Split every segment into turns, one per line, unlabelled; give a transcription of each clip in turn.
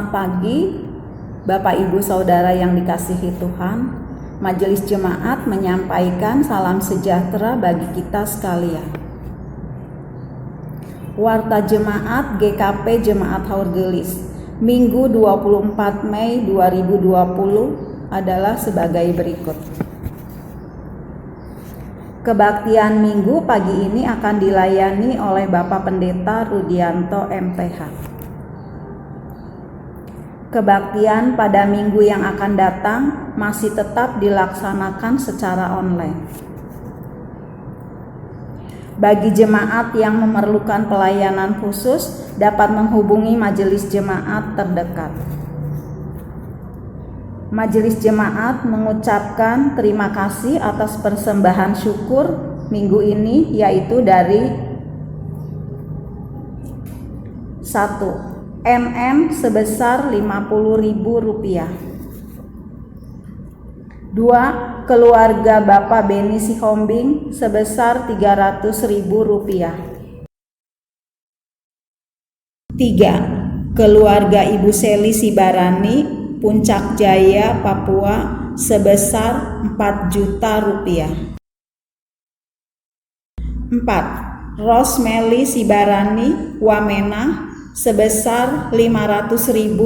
Selamat pagi, Bapak Ibu Saudara yang dikasihi Tuhan. Majelis Jemaat menyampaikan salam sejahtera bagi kita sekalian. Warta Jemaat GKP Jemaat Haur Gelis, Minggu 24 Mei 2020 adalah sebagai berikut. Kebaktian Minggu pagi ini akan dilayani oleh Bapak Pendeta Rudianto MTH. Kebaktian pada minggu yang akan datang masih tetap dilaksanakan secara online. Bagi jemaat yang memerlukan pelayanan khusus dapat menghubungi majelis jemaat terdekat. Majelis jemaat mengucapkan terima kasih atas persembahan syukur minggu ini, yaitu dari 1. MM sebesar Rp50.000. 2. Keluarga Bapak Beni Sihombing sebesar Rp300.000. 3. Keluarga Ibu Seli Sibarani, Puncak Jaya, Papua sebesar Rp4 juta. 4. Rosmeli Sibarani, Wamena sebesar Rp500.000.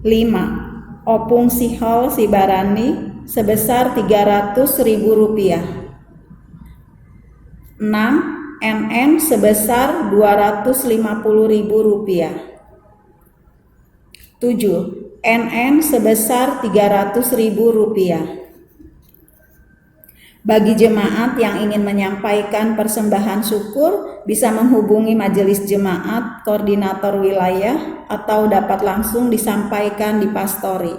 5. Opung Sihol Sibarani sebesar Rp300.000. 6. NN sebesar Rp250.000. 7. NN sebesar Rp300.000. Bagi jemaat yang ingin menyampaikan persembahan syukur bisa menghubungi majelis jemaat koordinator wilayah atau dapat langsung disampaikan di pastori.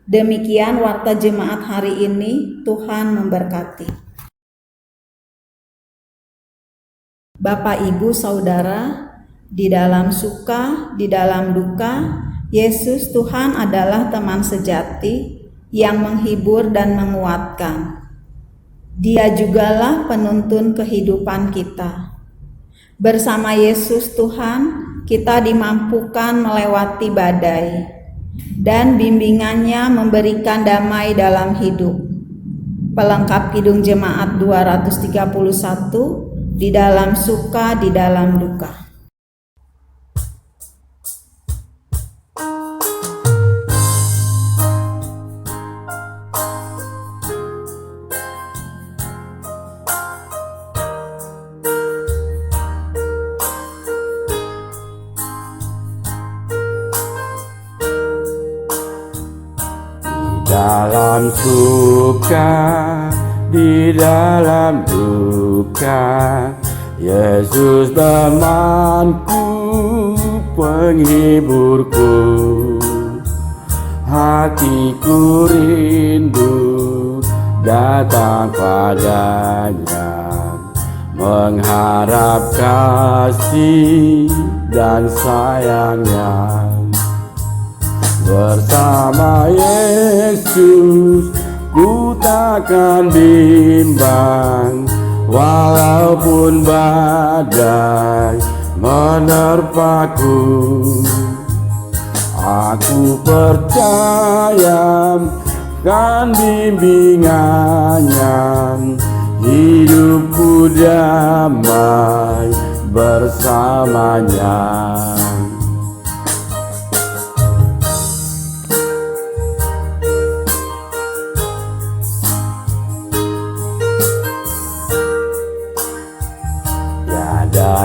Demikian warta jemaat hari ini. Tuhan memberkati. Bapak, Ibu, Saudara, di dalam suka, di dalam duka, Yesus Tuhan adalah teman sejati yang menghibur dan menguatkan. Dia jugalah penuntun kehidupan kita. Bersama Yesus Tuhan, kita dimampukan melewati badai, dan bimbingannya memberikan damai dalam hidup. Pelengkap Kidung Jemaat 231, di dalam suka, di dalam duka.
Dalam suka, di dalam duka, Yesus temanku, penghiburku. Hatiku rindu datang padanya, mengharap kasih dan sayangnya. Bersama Yesus ku takkan bimbang, walaupun badai menerpaku. Aku percaya kan bimbingannya, hidupku damai bersamanya.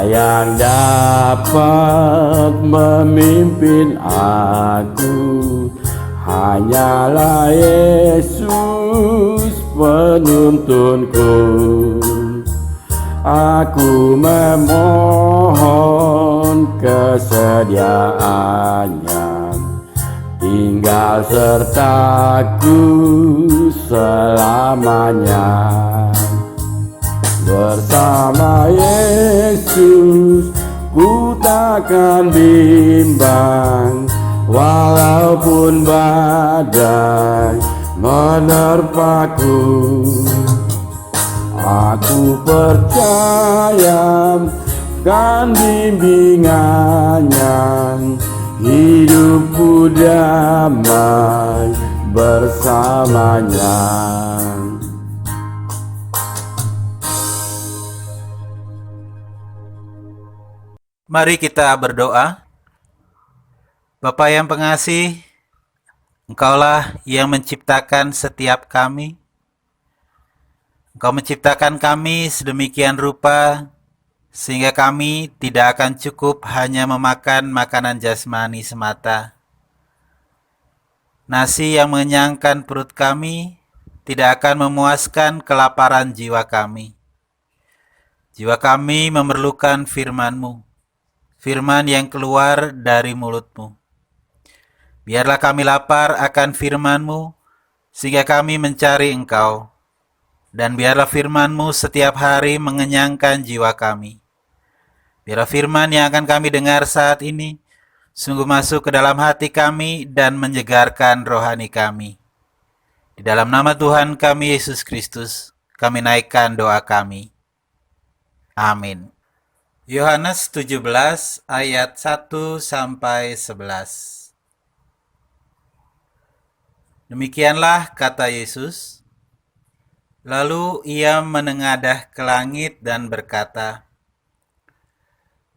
Yang dapat memimpin aku hanyalah Yesus penuntunku. Aku memohon kesediaannya, tinggal sertaku selamanya. Bersama Yesus ku takkan bimbang, walaupun badai menerpaku. Aku percaya kan bimbingannya, hidupku damai bersamanya.
Mari kita berdoa. Bapa yang pengasih, Engkaulah yang menciptakan setiap kami. Engkau menciptakan kami sedemikian rupa sehingga kami tidak akan cukup hanya memakan makanan jasmani semata. Nasi yang mengenyangkan perut kami tidak akan memuaskan kelaparan jiwa kami. Jiwa kami memerlukan firman-Mu, firman yang keluar dari mulut-Mu. Biarlah kami lapar akan firman-Mu, sehingga kami mencari Engkau. Dan biarlah firman-Mu setiap hari mengenyangkan jiwa kami. Biarlah firman yang akan kami dengar saat ini, sungguh masuk ke dalam hati kami dan menyegarkan rohani kami. Di dalam nama Tuhan kami Yesus Kristus, kami naikkan doa kami. Amin. Yohanes 17 ayat 1-11. Demikianlah kata Yesus. Lalu ia menengadah ke langit dan berkata,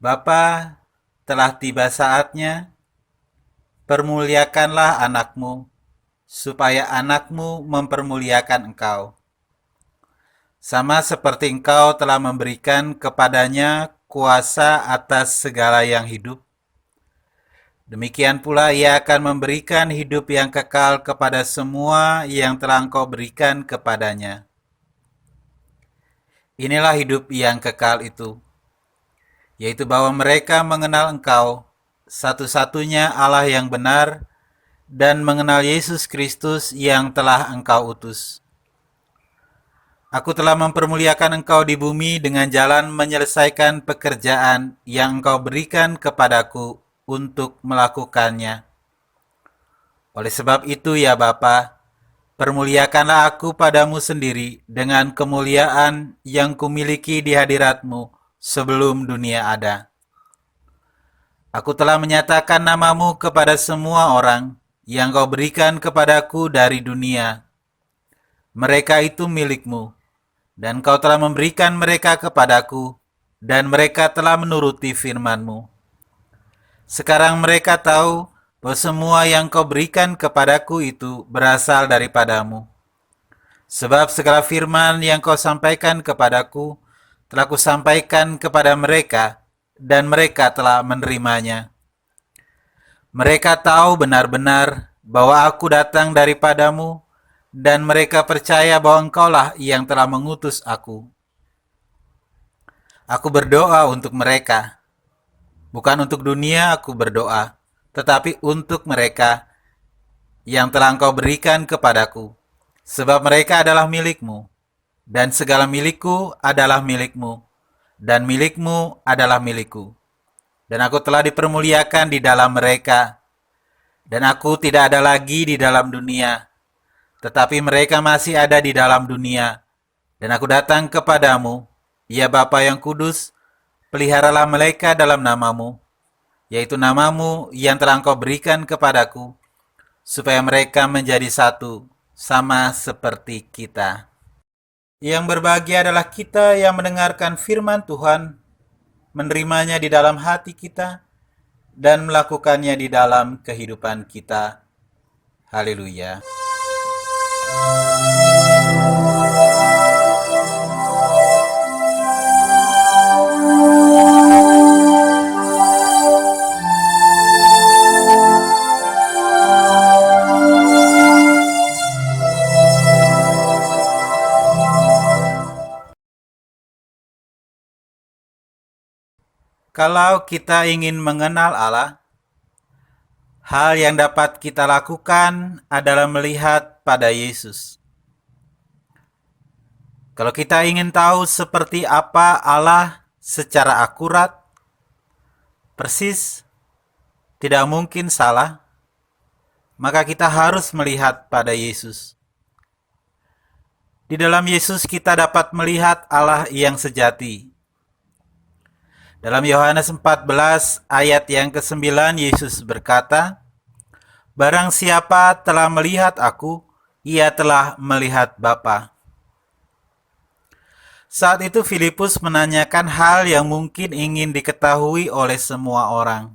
Bapa, telah tiba saatnya, permuliakanlah anakmu, supaya anakmu mempermuliakan engkau. Sama seperti engkau telah memberikan kepadanya kuasa atas segala yang hidup, demikian pula ia akan memberikan hidup yang kekal kepada semua yang telah engkau berikan kepadanya. Inilah hidup yang kekal itu, yaitu bahwa mereka mengenal Engkau, satu-satunya Allah yang benar, dan mengenal Yesus Kristus yang telah Engkau utus. Aku telah mempermuliakan Engkau di bumi dengan jalan menyelesaikan pekerjaan yang Engkau berikan kepadaku untuk melakukannya. Oleh sebab itu ya Bapa, permuliakanlah aku padamu sendiri dengan kemuliaan yang kumiliki di hadirat-Mu sebelum dunia ada. Aku telah menyatakan nama-Mu kepada semua orang yang Kau berikan kepadaku dari dunia. Mereka itu milik-Mu, dan Kau telah memberikan mereka kepadaku, dan mereka telah menuruti firman-Mu. Sekarang mereka tahu bahwa semua yang Kau berikan kepadaku itu berasal daripadamu. Sebab segala firman yang Kau sampaikan kepadaku telah Kusampaikan kepada mereka, dan mereka telah menerimanya. Mereka tahu benar-benar bahwa Aku datang daripadamu, dan mereka percaya bahwa Engkaulah yang telah mengutus Aku. Aku berdoa untuk mereka. Bukan untuk dunia aku berdoa, tetapi untuk mereka yang telah Engkau berikan kepadaku, sebab mereka adalah milik-Mu, dan segala milikku adalah milik-Mu, dan milik-Mu adalah milikku. Dan aku telah dipermuliakan di dalam mereka, dan aku tidak ada lagi di dalam dunia, tetapi mereka masih ada di dalam dunia, dan aku datang kepadamu, ya Bapa yang kudus, peliharalah mereka dalam nama-Mu, yaitu nama-Mu yang telah Engkau berikan kepadaku, supaya mereka menjadi satu, sama seperti kita. Yang berbahagia adalah kita yang mendengarkan firman Tuhan, menerimanya di dalam hati kita, dan melakukannya di dalam kehidupan kita. Haleluya. Kalau kita ingin mengenal Allah, hal yang dapat kita lakukan adalah melihat pada Yesus. Kalau kita ingin tahu seperti apa Allah secara akurat, persis, tidak mungkin salah, maka kita harus melihat pada Yesus. Di dalam Yesus kita dapat melihat Allah yang sejati. Dalam Yohanes 14 ayat yang ke-9, Yesus berkata, "Barang siapa telah melihat aku, ia telah melihat Bapa." Saat itu Filipus menanyakan hal yang mungkin ingin diketahui oleh semua orang.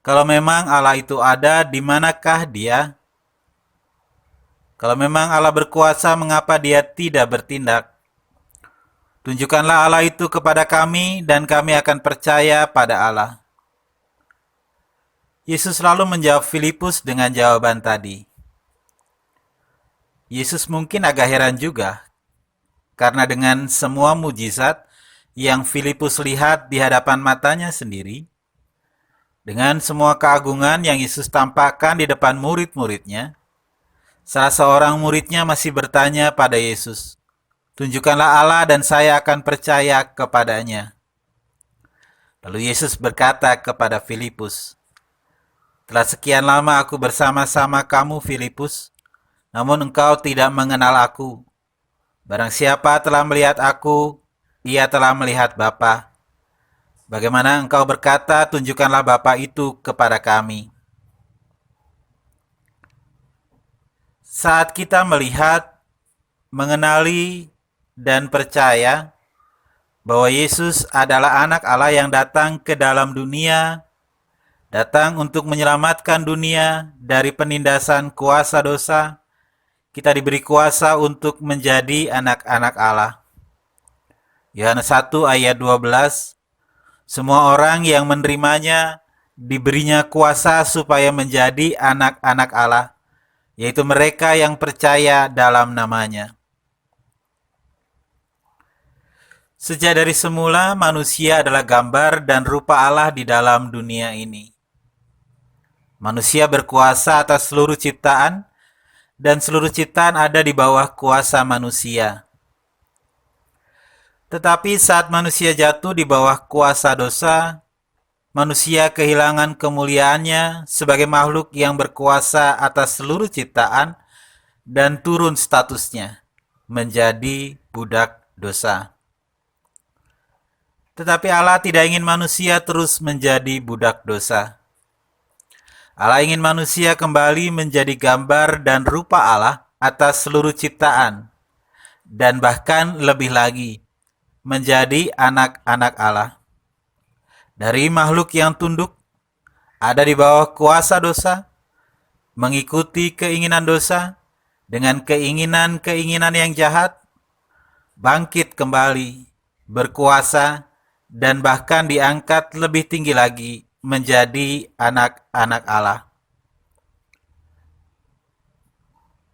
Kalau memang Allah itu ada, di manakah Dia? Kalau memang Allah berkuasa, mengapa Dia tidak bertindak? Tunjukkanlah Allah itu kepada kami, dan kami akan percaya pada Allah. Yesus lalu menjawab Filipus dengan jawaban tadi. Yesus mungkin agak heran juga, karena dengan semua mujizat yang Filipus lihat di hadapan matanya sendiri, dengan semua keagungan yang Yesus tampakkan di depan murid-muridnya, salah seorang muridnya masih bertanya pada Yesus, "Tunjukkanlah Allah dan saya akan percaya kepadanya." Lalu Yesus berkata kepada Filipus, "Telah sekian lama aku bersama-sama kamu, Filipus, namun engkau tidak mengenal aku. Barang siapa telah melihat aku, ia telah melihat Bapa. Bagaimana engkau berkata, 'Tunjukkanlah Bapa itu kepada kami'?" Saat kita melihat, mengenali, dan percaya bahwa Yesus adalah anak Allah yang datang ke dalam dunia, datang untuk menyelamatkan dunia dari penindasan kuasa dosa, kita diberi kuasa untuk menjadi anak-anak Allah. Yohanes 1 ayat 12, "Semua orang yang menerimanya diberinya kuasa supaya menjadi anak-anak Allah, yaitu mereka yang percaya dalam namanya." Sejak dari semula, manusia adalah gambar dan rupa Allah di dalam dunia ini. Manusia berkuasa atas seluruh ciptaan, dan seluruh ciptaan ada di bawah kuasa manusia. Tetapi saat manusia jatuh di bawah kuasa dosa, manusia kehilangan kemuliaannya sebagai makhluk yang berkuasa atas seluruh ciptaan dan turun statusnya menjadi budak dosa. Tetapi Allah tidak ingin manusia terus menjadi budak dosa. Allah ingin manusia kembali menjadi gambar dan rupa Allah atas seluruh ciptaan, dan bahkan lebih lagi, menjadi anak-anak Allah. Dari makhluk yang tunduk, ada di bawah kuasa dosa, mengikuti keinginan dosa, dengan keinginan-keinginan yang jahat, bangkit kembali, berkuasa, dan bahkan diangkat lebih tinggi lagi menjadi anak-anak Allah.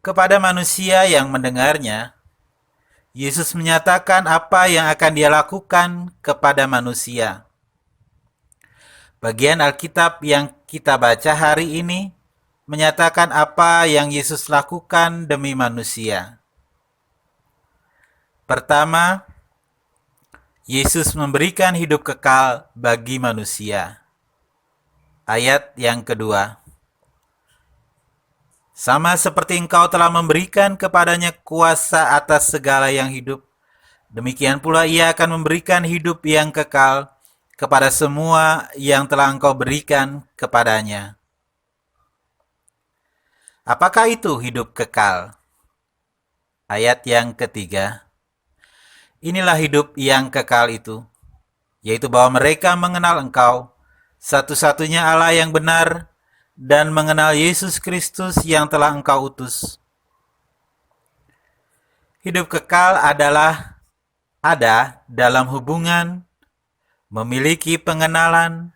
Kepada manusia yang mendengarnya, Yesus menyatakan apa yang akan Dia lakukan kepada manusia. Bagian Alkitab yang kita baca hari ini menyatakan apa yang Yesus lakukan demi manusia. Pertama, Yesus memberikan hidup kekal bagi manusia. Ayat yang kedua, "Sama seperti Engkau telah memberikan kepadanya kuasa atas segala yang hidup, demikian pula Ia akan memberikan hidup yang kekal kepada semua yang telah Engkau berikan kepadanya." Apakah itu hidup kekal? Ayat yang ketiga, "Inilah hidup yang kekal itu, yaitu bahwa mereka mengenal Engkau, satu-satunya Allah yang benar, dan mengenal Yesus Kristus yang telah Engkau utus." Hidup kekal adalah ada dalam hubungan, memiliki pengenalan,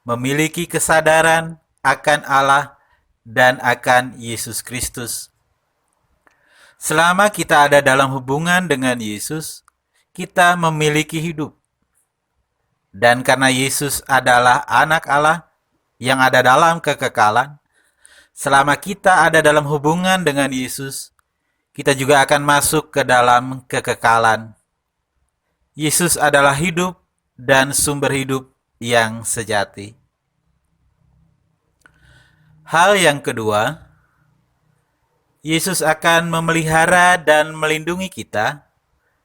memiliki kesadaran akan Allah dan akan Yesus Kristus. Selama kita ada dalam hubungan dengan Yesus, kita memiliki hidup. Dan karena Yesus adalah anak Allah yang ada dalam kekekalan, selama kita ada dalam hubungan dengan Yesus, kita juga akan masuk ke dalam kekekalan. Yesus adalah hidup dan sumber hidup yang sejati. Hal yang kedua, Yesus akan memelihara dan melindungi kita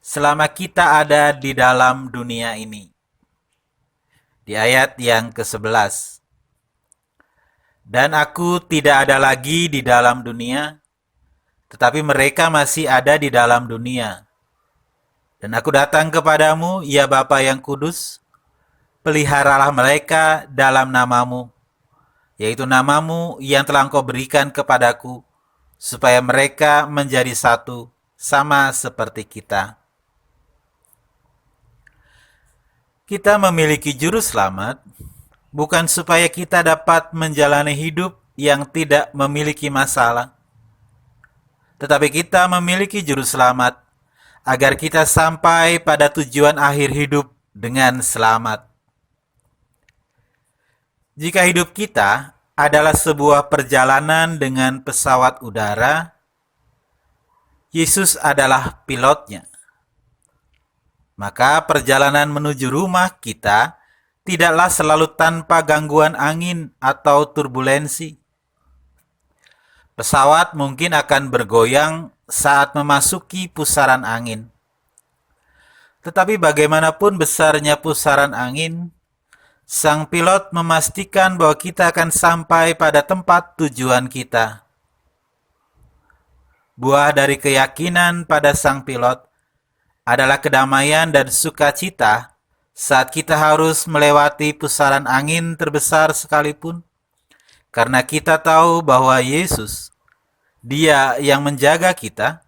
selama kita ada di dalam dunia ini. di ayat yang ke-11. Dan aku tidak ada lagi di dalam dunia, tetapi mereka masih ada di dalam dunia. Dan aku datang kepadamu, ya Bapa yang kudus, peliharalah mereka dalam namamu, yaitu namamu yang telah Engkau berikan kepadaku, supaya mereka menjadi satu, sama seperti kita. Kita memiliki juru selamat, bukan supaya kita dapat menjalani hidup yang tidak memiliki masalah, tetapi kita memiliki juru selamat agar kita sampai pada tujuan akhir hidup dengan selamat. Jika hidup kita adalah sebuah perjalanan dengan pesawat udara, Yesus adalah pilotnya. Maka perjalanan menuju rumah kita tidaklah selalu tanpa gangguan angin atau turbulensi. Pesawat mungkin akan bergoyang saat memasuki pusaran angin. Tetapi bagaimanapun besarnya pusaran angin, sang pilot memastikan bahwa kita akan sampai pada tempat tujuan kita. Buah dari keyakinan pada sang pilot adalah kedamaian dan sukacita saat kita harus melewati pusaran angin terbesar sekalipun, karena kita tahu bahwa Yesus, Dia yang menjaga kita,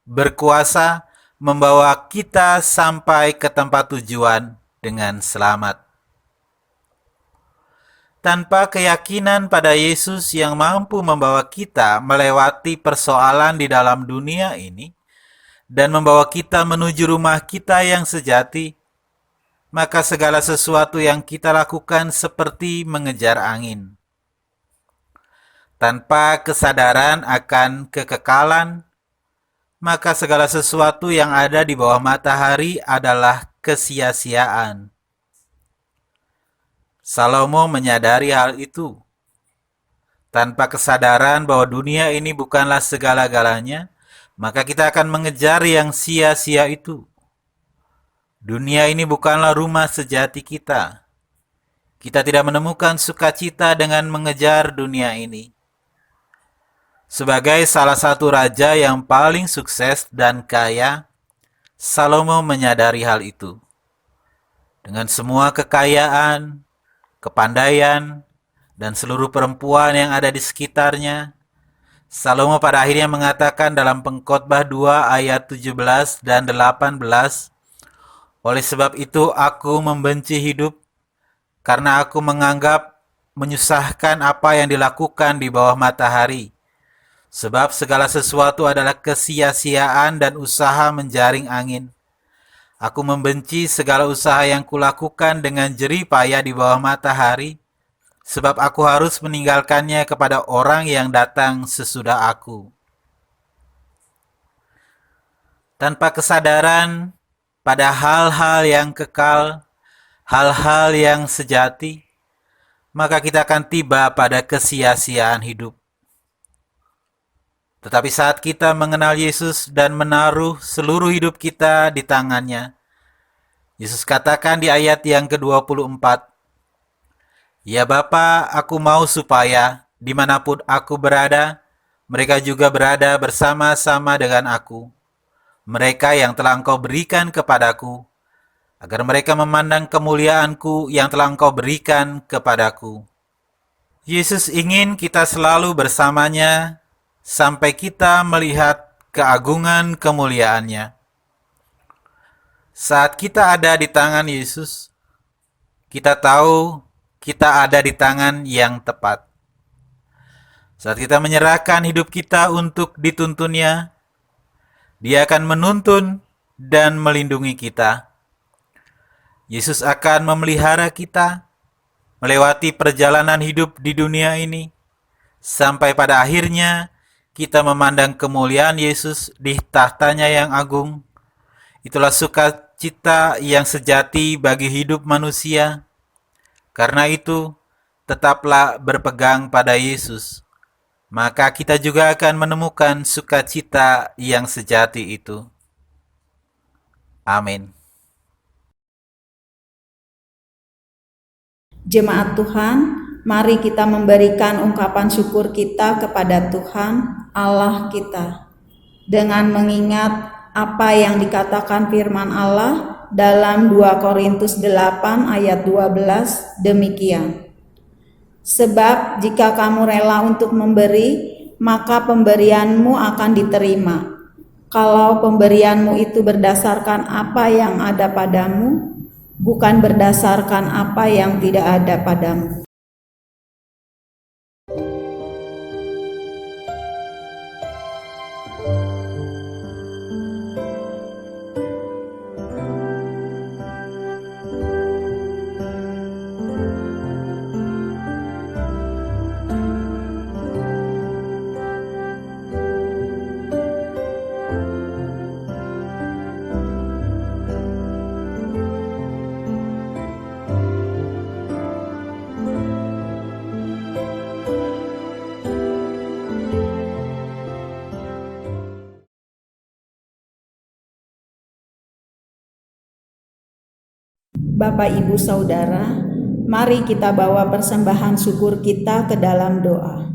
berkuasa membawa kita sampai ke tempat tujuan dengan selamat. Tanpa keyakinan pada Yesus yang mampu membawa kita melewati persoalan di dalam dunia ini dan membawa kita menuju rumah kita yang sejati, maka segala sesuatu yang kita lakukan seperti mengejar angin. Tanpa kesadaran akan kekekalan, maka segala sesuatu yang ada di bawah matahari adalah kesia-siaan. Salomo menyadari hal itu. Tanpa kesadaran bahwa dunia ini bukanlah segala-galanya, maka kita akan mengejar yang sia-sia itu. Dunia ini bukanlah rumah sejati kita. Kita tidak menemukan sukacita dengan mengejar dunia ini. Sebagai salah satu raja yang paling sukses dan kaya, Salomo menyadari hal itu. Dengan semua kekayaan, kepandaian, dan seluruh perempuan yang ada di sekitarnya, Salomo pada akhirnya mengatakan dalam Pengkhotbah 2 ayat 17 dan 18, oleh sebab itu aku membenci hidup, karena aku menganggap menyusahkan apa yang dilakukan di bawah matahari. Sebab segala sesuatu adalah kesia-siaan dan usaha menjaring angin. Aku membenci segala usaha yang kulakukan dengan jerih payah di bawah matahari, sebab aku harus meninggalkannya kepada orang yang datang sesudah aku. Tanpa kesadaran pada hal-hal yang kekal, hal-hal yang sejati, maka kita akan tiba pada kesia-siaan hidup. Tetapi saat kita mengenal Yesus dan menaruh seluruh hidup kita di tangannya, Yesus katakan di ayat yang ke-24, "Ya Bapa, aku mau supaya dimanapun aku berada, mereka juga berada bersama-sama dengan aku. Mereka yang telah Engkau berikan kepadaku, agar mereka memandang kemuliaanku yang telah Engkau berikan kepadaku." Yesus ingin kita selalu bersamanya sampai kita melihat keagungan kemuliaannya. Saat kita ada di tangan Yesus, kita tahu kita ada di tangan yang tepat. Saat kita menyerahkan hidup kita untuk dituntunnya, Dia akan menuntun dan melindungi kita. Yesus akan memelihara kita melewati perjalanan hidup di dunia ini, sampai pada akhirnya kita memandang kemuliaan Yesus di tahtanya yang agung. Itulah sukacita yang sejati bagi hidup manusia. Karena itu, tetaplah berpegang pada Yesus, maka kita juga akan menemukan sukacita yang sejati itu. Amin.
Jemaat Tuhan, mari kita memberikan ungkapan syukur kita kepada Tuhan Allah kita dengan mengingat apa yang dikatakan firman Allah dalam 2 Korintus 8 ayat 12 demikian. Sebab jika kamu rela untuk memberi, maka pemberianmu akan diterima. Kalau pemberianmu itu berdasarkan apa yang ada padamu, bukan berdasarkan apa yang tidak ada padamu. Bapak, Ibu, Saudara, mari kita bawa persembahan syukur kita ke dalam doa.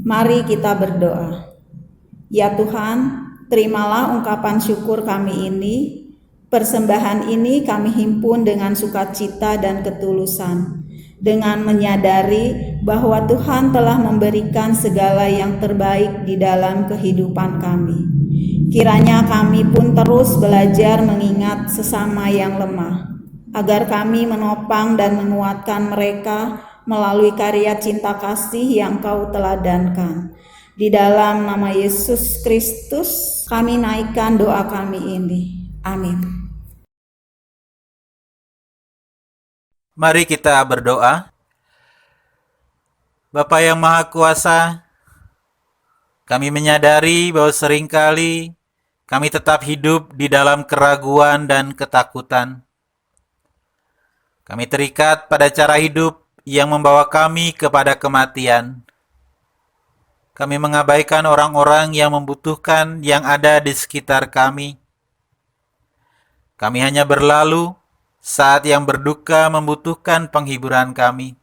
Mari kita berdoa. Ya Tuhan, terimalah ungkapan syukur kami ini. Persembahan ini kami himpun dengan sukacita dan ketulusan, dengan menyadari bahwa Tuhan telah memberikan segala yang terbaik di dalam kehidupan kami. Kiranya kami pun terus belajar mengingat sesama yang lemah, agar kami menopang dan menguatkan mereka melalui karya cinta kasih yang Kau teladankan. Di dalam nama Yesus Kristus, kami naikkan doa kami ini. Amin.
Mari kita berdoa. Bapa yang Maha Kuasa, kami menyadari bahwa seringkali kami tetap hidup di dalam keraguan dan ketakutan. Kami terikat pada cara hidup yang membawa kami kepada kematian. Kami mengabaikan orang-orang yang membutuhkan yang ada di sekitar kami. Kami hanya berlalu saat yang berduka membutuhkan penghiburan kami.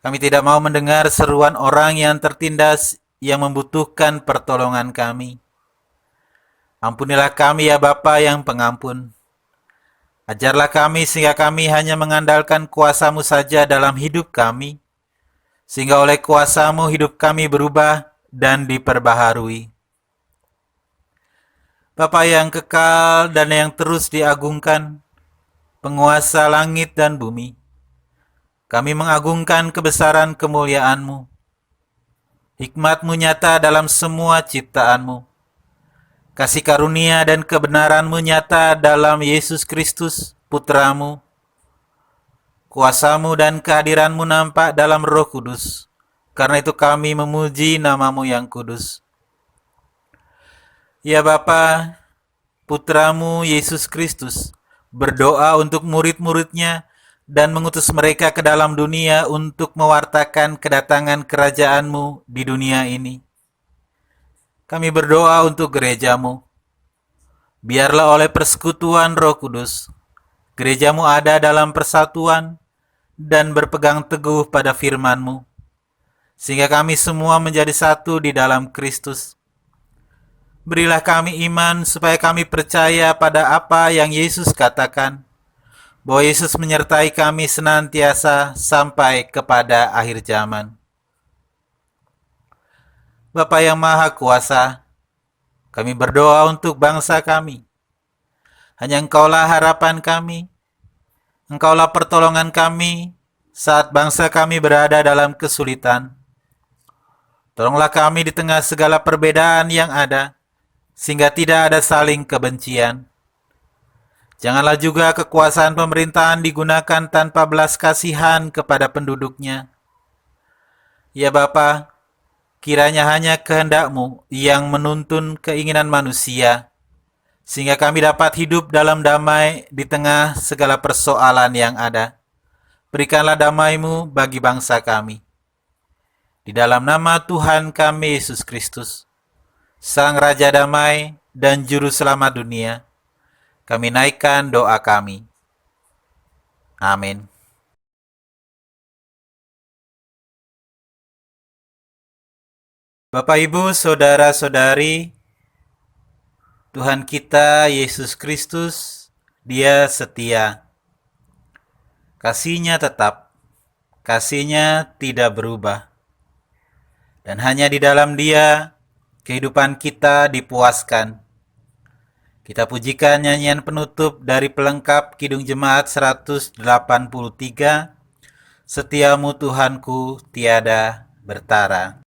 Kami tidak mau mendengar seruan orang yang tertindas yang membutuhkan pertolongan kami. Ampunilah kami ya Bapa yang pengampun. Ajarlah kami sehingga kami hanya mengandalkan kuasa-Mu saja dalam hidup kami, sehingga oleh kuasa-Mu hidup kami berubah dan diperbaharui. Bapa yang kekal dan yang terus diagungkan, penguasa langit dan bumi, kami mengagungkan kebesaran kemuliaan-Mu. Hikmat-Mu nyata dalam semua ciptaan-Mu. Kasih karunia dan kebenaran-Mu nyata dalam Yesus Kristus, Putra-Mu. Kuasa-Mu dan kehadiran-Mu nampak dalam Roh Kudus. Karena itu kami memuji nama-Mu yang kudus. Ya Bapa, Putra-Mu Yesus Kristus berdoa untuk murid-murid-Nya dan mengutus mereka ke dalam dunia untuk mewartakan kedatangan kerajaan-Mu di dunia ini. Kami berdoa untuk gereja-Mu. Biarlah oleh persekutuan Roh Kudus, gereja-Mu ada dalam persatuan dan berpegang teguh pada firman-Mu, sehingga kami semua menjadi satu di dalam Kristus. Berilah kami iman supaya kami percaya pada apa yang Yesus katakan, bahwa Yesus menyertai kami senantiasa sampai kepada akhir zaman. Bapa yang Maha Kuasa, kami berdoa untuk bangsa kami. Hanya Engkaulah harapan kami, Engkaulah pertolongan kami saat bangsa kami berada dalam kesulitan. Tolonglah kami di tengah segala perbedaan yang ada, sehingga tidak ada saling kebencian. Janganlah juga kekuasaan pemerintahan digunakan tanpa belas kasihan kepada penduduknya. Ya Bapa, kiranya hanya kehendak-Mu yang menuntun keinginan manusia, sehingga kami dapat hidup dalam damai di tengah segala persoalan yang ada. Berikanlah damai-Mu bagi bangsa kami. Di dalam nama Tuhan kami Yesus Kristus, Sang Raja Damai dan Juru Selamat dunia, kami naikkan doa kami. Amin. Bapak, Ibu, saudara-saudari, Tuhan kita Yesus Kristus, Dia setia. Kasih-Nya tetap, kasih-Nya tidak berubah. Dan hanya di dalam Dia, kehidupan kita dipuaskan. Kita pujikan nyanyian penutup dari pelengkap Kidung Jemaat 183, Setiamu Tuhanku tiada bertara.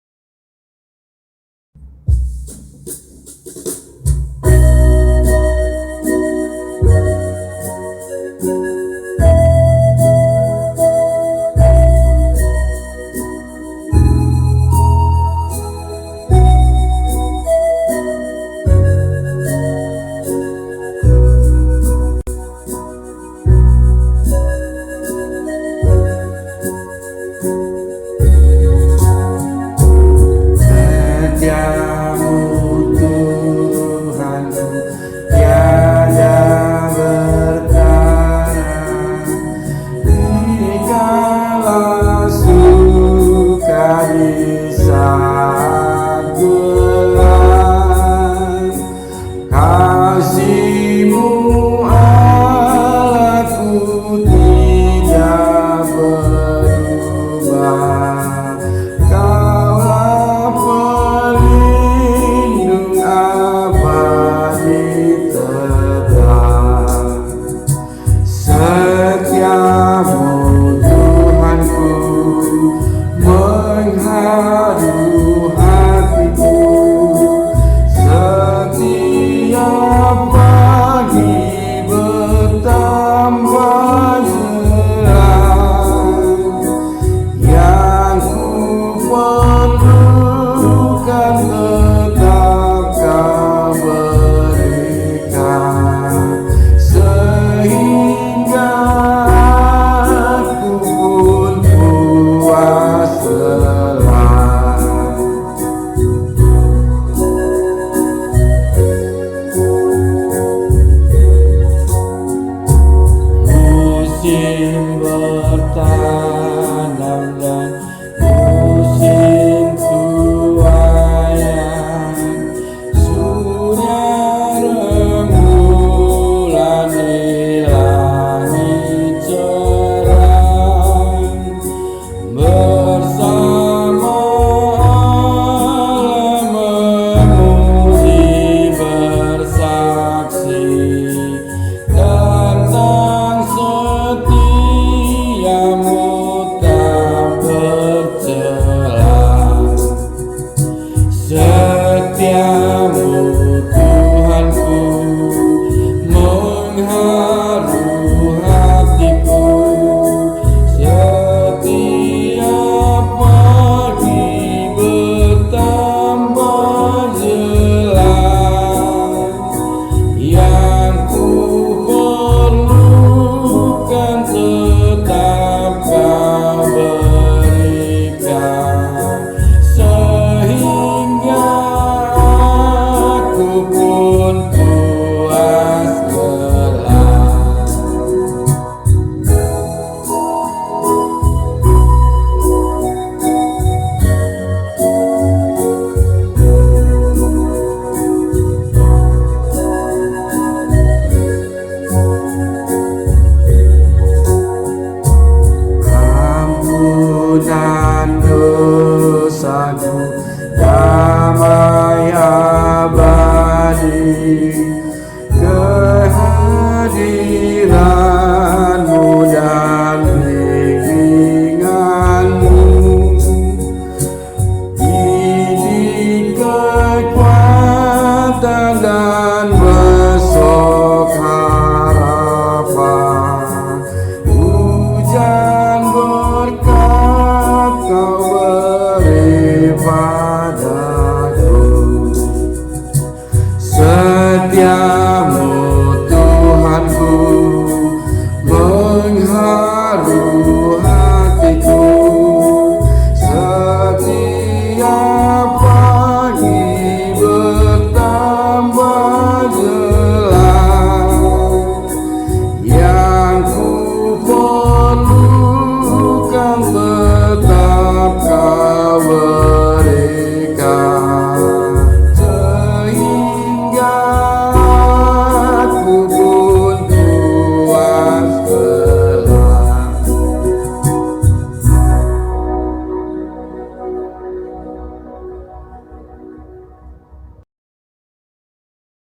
tetap Kau berikan.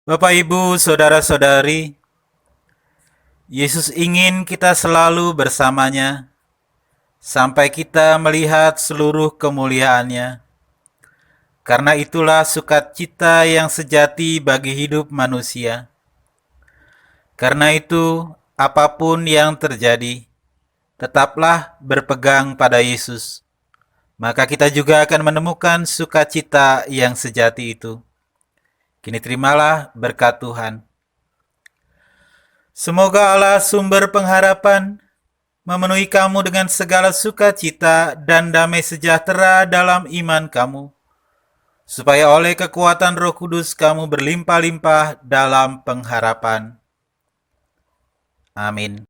Bapak, Ibu, saudara-saudari, Yesus ingin kita selalu bersamanya sampai kita melihat seluruh kemuliaannya. Karena itulah sukacita yang sejati bagi hidup manusia. Karena itu, apapun yang terjadi, tetaplah berpegang pada Yesus. Maka kita juga akan menemukan sukacita yang sejati itu. Kini terimalah berkat Tuhan. Semoga Allah sumber pengharapan memenuhi kamu dengan segala sukacita dan damai sejahtera dalam iman kamu, supaya oleh kekuatan Roh Kudus kamu berlimpah-limpah dalam pengharapan. Amin.